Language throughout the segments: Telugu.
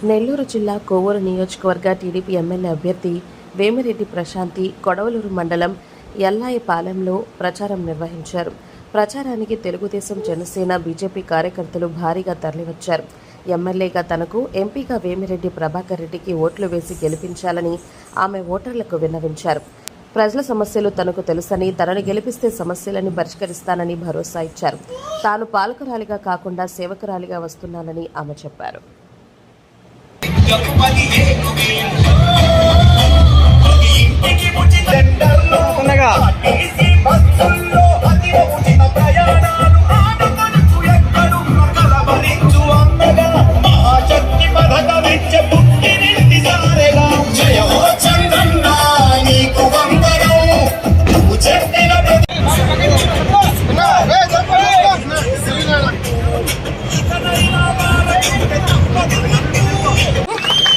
నెల్లూరు జిల్లా కొవ్వూరు నియోజకవర్గ టీడీపీ ఎమ్మెల్యే అభ్యర్థి వేమిరెడ్డి ప్రశాంతి కొడవలూరు మండలం ఎల్లాయిపాలెంలో ప్రచారం నిర్వహించారు. ప్రచారానికి తెలుగుదేశం, జనసేన, బీజేపీ కార్యకర్తలు భారీగా తరలివచ్చారు. ఎమ్మెల్యేగా తనకు, ఎంపీగా వేమిరెడ్డి ప్రభాకర్ రెడ్డికి ఓట్లు వేసి గెలిపించాలని ఆమె ఓటర్లకు విన్నవించారు. ప్రజల సమస్యలు తనకు తెలుసని, తనని గెలిపిస్తే సమస్యలను పరిష్కరిస్తానని భరోసా ఇచ్చారు. తాను పాలకురాలిగా కాకుండా సేవకురాలిగా వస్తున్నానని ఆమె చెప్పారు.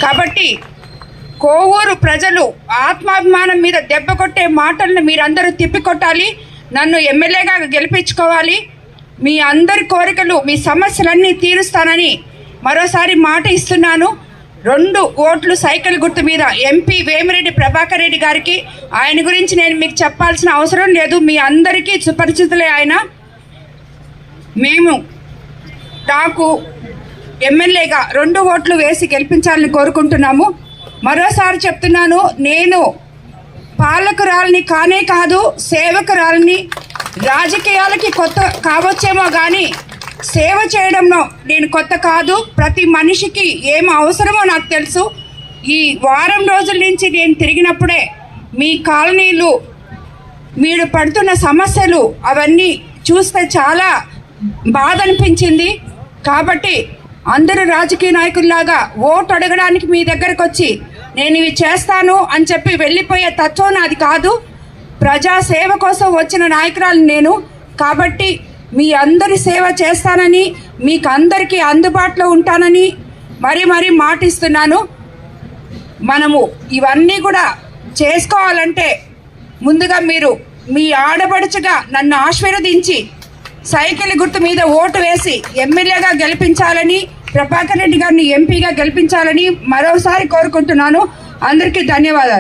కాబట్టి కోవూరు ప్రజలు ఆత్మాభిమానం మీద దెబ్బ కొట్టే మాటలను మీరందరూ తిప్పికొట్టాలి. నన్ను ఎమ్మెల్యేగా గెలిపించుకోవాలి. మీ అందరి కోరికలు, మీ సమస్యలన్నీ తీరుస్తానని మరోసారి మాట ఇస్తున్నాను. 2 ఓట్లు సైకిల్ గుర్తు మీద ఎంపీ వేమిరెడ్డి ప్రభాకర్ రెడ్డి గారికి. ఆయన గురించి నేను మీకు చెప్పాల్సిన అవసరం లేదు, మీ అందరికీ సుపరిచితులే ఆయన. నాకు ఎమ్మెల్యేగా 2 ఓట్లు వేసి గెలిపించాలని కోరుకుంటున్నాము. మరోసారి చెప్తున్నాను, నేను పాలకురాలిని కానే కాదు, సేవకురాలిని. రాజకీయాలకి కొత్త కావచ్చేమో కానీ సేవ చేయడంలో నేను కొత్త కాదు. ప్రతి మనిషికి ఏం అవసరమో నాకు తెలుసు. ఈ వారం రోజుల నుంచి నేను తిరిగినప్పుడే మీ కాలనీలు, మీరు పడుతున్న సమస్యలు అవన్నీ చూస్తే చాలా బాధ అనిపించింది. కాబట్టి అందరూ రాజకీయ నాయకుల్లాగా ఓటు అడగడానికి మీ దగ్గరకు వచ్చి నేను ఇవి చేస్తాను అని చెప్పి వెళ్ళిపోయే తత్వం నాది కాదు. ప్రజాసేవ కోసం వచ్చిన నాయకురాలు నేను. కాబట్టి మీ అందరి సేవ చేస్తానని, మీకు అందరికీ అందుబాటులో ఉంటానని మరీ మాటిస్తున్నాను. మనము ఇవన్నీ కూడా చేసుకోవాలంటే ముందుగా మీరు మీ ఆడపడుచుగా నన్ను ఆశీర్వదించి సైకిల్ గుర్తు మీద ఓటు వేసి ఎమ్మెల్యేగా గెలిపించాలని, ప్రభాకర్ రెడ్డి గారిని ఎంపీగా గెలిపించాలని మరోసారి కోరుకుంటున్నాను. అందరికీ ధన్యవాదాలు.